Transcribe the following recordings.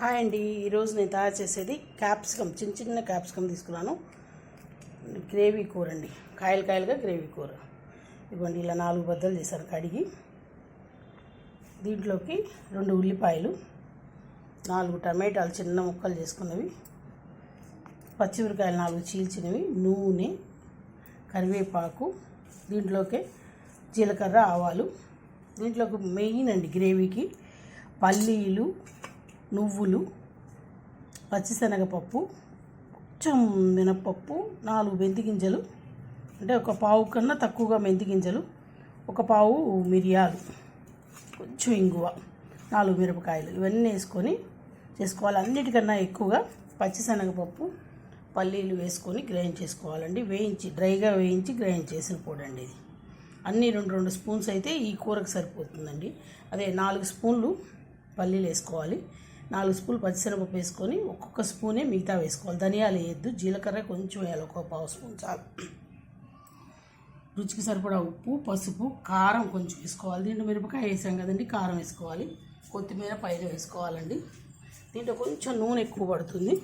Hi అండి, ఈరోజు నేను తయారు చేసేది క్యాప్సికమ్, చిన్న చిన్న క్యాప్సికమ్ తీసుకున్నాను. గ్రేవీ కూర అండి, కాయలు కాయలుగా గ్రేవీ కూర. ఇవ్వండి, ఇలా 4 బద్దలు చేశాను కడిగి. దీంట్లోకి 2 ఉల్లిపాయలు, 4 టమాటాలు చిన్న ముక్కలు చేసుకున్నవి, పచ్చిమిరకాయలు 4 చీల్చినవి, నూనె, కరివేపాకు, దీంట్లోకి జీలకర్ర, ఆవాలు. దీంట్లోకి మెయిన్ అండి గ్రేవీకి పల్లీలు, నువ్వులు, పచ్చిశనగపప్పు, కొంచెం మినపప్పు, 4 మెంతి గింజలు, అంటే ఒక పావు కన్నా తక్కువగా మెంతి గింజలు, ఒక పావు మిరియాలు, కొంచెం ఇంగువ, 4 మిరపకాయలు, ఇవన్నీ వేసుకొని చేసుకోవాలి. అన్నిటికన్నా ఎక్కువగా పచ్చిశనగపప్పు, పల్లీలు వేసుకొని గ్రైండ్ చేసుకోవాలండి. డ్రైగా వేయించి గ్రైండ్ చేసిన పొడి అండి ఇది. అన్నీ 2 స్పూన్స్ అయితే ఈ కూరకు సరిపోతుందండి. అదే 4 స్పూన్లు పల్లీలు వేసుకోవాలి, 4 స్పూన్లు పచ్చిశనగపప్పు వేసుకొని ఒక్కొక్క స్పూనే మిగతా వేసుకోవాలి. ధనియాలు వేయద్దు, జీలకర్ర కొంచెం వేయాలి, ఒక పావు స్పూన్ చాలు. రుచికి సరిపడా ఉప్పు, పసుపు, కారం కొంచెం వేసుకోవాలి. దీంట్లో మిరపకాయ వేసాం కదండి, కారం వేసుకోవాలి. కొత్తిమీర పైన వేసుకోవాలండి. దీంట్లో కొంచెం నూనె ఎక్కువ పడుతుంది.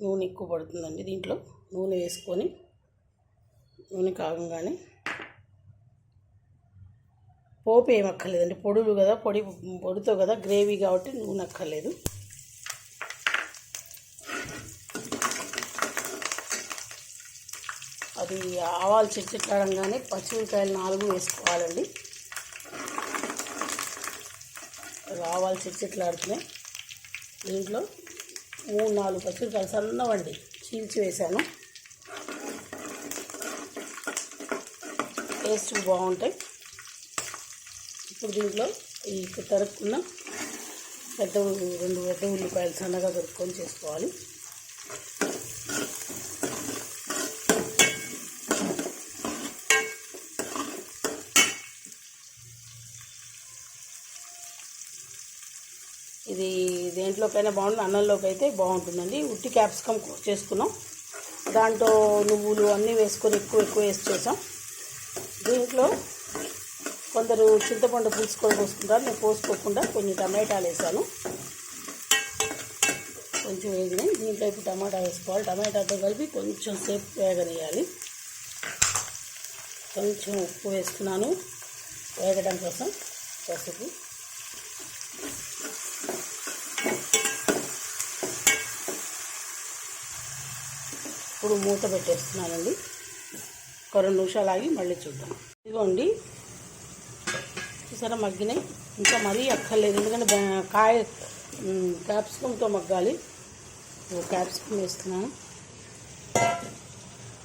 నూనె ఎక్కువ పడుతుందండి. దీంట్లో నూనె వేసుకొని నూనె కాగంగానే పోపు ఏం అక్కర్లేదండి, పొడులు కదా, పొడితో కదా గ్రేవీ కాబట్టి నూనె అక్కర్లేదు. అది ఆవాలు చిట్చిట్లాడంగానే పచ్చిమిరకాయలు 4 వేసుకోవాలండి. ఆవాలు చిట్చిట్లాడుతున్నాయి. దీంట్లో 3-4 పచ్చిమిరకాయలు సన్నవండి చీల్చి వేసాను, టేస్ట్ బాగుంటాయి. ఇప్పుడు దీంట్లో ఈ తరుక్కున్న 2 పెద్ద ఉల్లిపాయలు సన్నగా దొరుకుని చేసుకోవాలి. ఇది దేంట్లోకైనా బాగుంటుంది, అన్నంలోకి అయితే బాగుంటుందండి. ఉట్టి క్యాప్సికమ్ చేసుకున్నాం, దాంట్లో నువ్వులు అన్నీ వేసుకొని ఎక్కువ వేసి చేసాం. దీంట్లో కొందరు చింతపండు పులుసు కూడా పోసుకుంటారు, నేను పోసుకోకుండా కొన్ని టమాటాలు వేసాను, కొంచెం వేగినాయి. దీంట్లో ఇప్పుడు టమాటా వేసుకోవాలి. టమాటాతో కలిపి కొంచెం సేపు వేగనియాలి. కొంచెం ఉప్పు వేస్తున్నాను వేగడం కోసం, పసుపు, ఇప్పుడు మూత పెట్టేస్తున్నానండి. ఒక 2 నిమిషాలు ఆగి మళ్ళీ చూద్దాం. ఇదిగోండి, చూసారా మగ్గినాయి. ఇంకా మరీ అక్కర్లేదు, ఎందుకంటే క్యాప్సికంతో మగ్గాలి. క్యాప్సికం వేస్తున్నాను,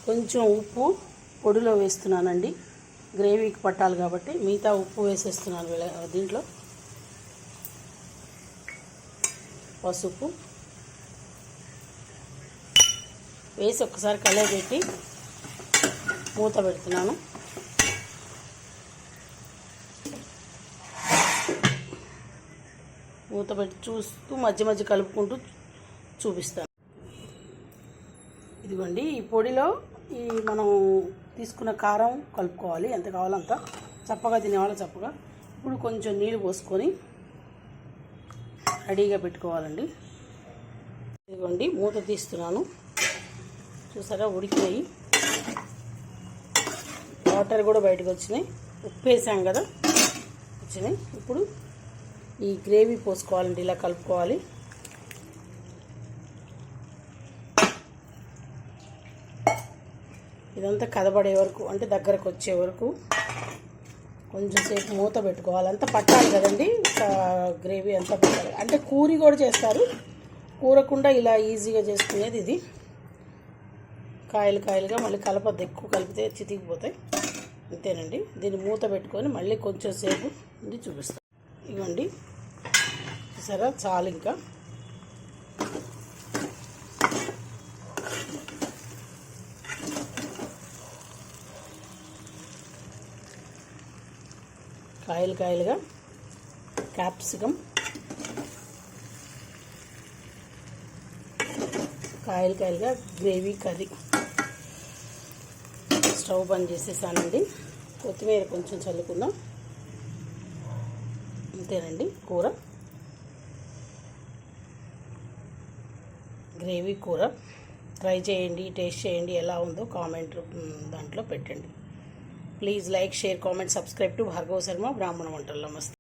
కొంచెం ఉప్పు పొడిలో వేస్తున్నానండి, గ్రేవీకి పట్టాలి కాబట్టి. మిగతా ఉప్పు వేసేస్తున్నాను దీంట్లో. పసుపు వేసి ఒక్కసారి కలయబెట్టి మూత పెడుతున్నాను. మూత పెట్టి చూస్తూ మధ్య మధ్య కలుపుకుంటూ చూపిస్తాను. ఇదిగోండి, ఈ పొడిలో ఈ మనం తీసుకున్న కారం కలుపుకోవాలి, ఎంత కావాలో అంత. చప్పగా తినేవాళ్ళ చప్పగా. ఇప్పుడు కొంచెం నీళ్ళు పోసుకొని రెడీగా పెట్టుకోవాలండి. ఇదిగోండి, మూత తీస్తున్నాను, చూసారా ఉడికినాయి, వాటర్ కూడా బయటకు వచ్చినాయి, ఉప్పు వేసాం కదా వచ్చినాయి. ఇప్పుడు ఈ గ్రేవీ పోసుకోవాలండి, ఇలా కలుపుకోవాలి. ఇదంతా కదబడే వరకు, అంటే దగ్గరకు వచ్చే వరకు కొంచెం సేపు మూత పెట్టుకోవాలి. అంతా పట్టాలి కదండి గ్రేవీ, అంతా పట్టాలి. అంటే కూరి కూడా చేస్తారు, కూరకుండా ఇలా ఈజీగా చేసుకునేది ఇది. కాయలు కాయలుగా మళ్ళీ కలపద్దు, ఎక్కువ కలిపితే చితికిపోతాయి. అంతేనండి. దీన్ని మూత పెట్టుకొని మళ్ళీ కొంచెం సేపు ఉండి చూపిస్తాను. ఇవ్వండి, చూసారా చాలు. ఇంకా కాయలు కాయలుగా క్యాప్సికమ్, కాయలు కాయలుగా గ్రేవీ కర్రీ స్టవ్ బంద్ చేసేసానండి. కొత్తిమీర కొంచెం చల్లుకుందాం. అంతేనండి కూర, గ్రేవీ కూర. ట్రై చేయండి, టేస్ట్ చేయండి, ఎలా ఉందో కామెంట్ దాంట్లో పెట్టండి. Please like, share, comment, subscribe to Bhargava Sharma బ్రాహ్మణ వంటలు. నమస్తే.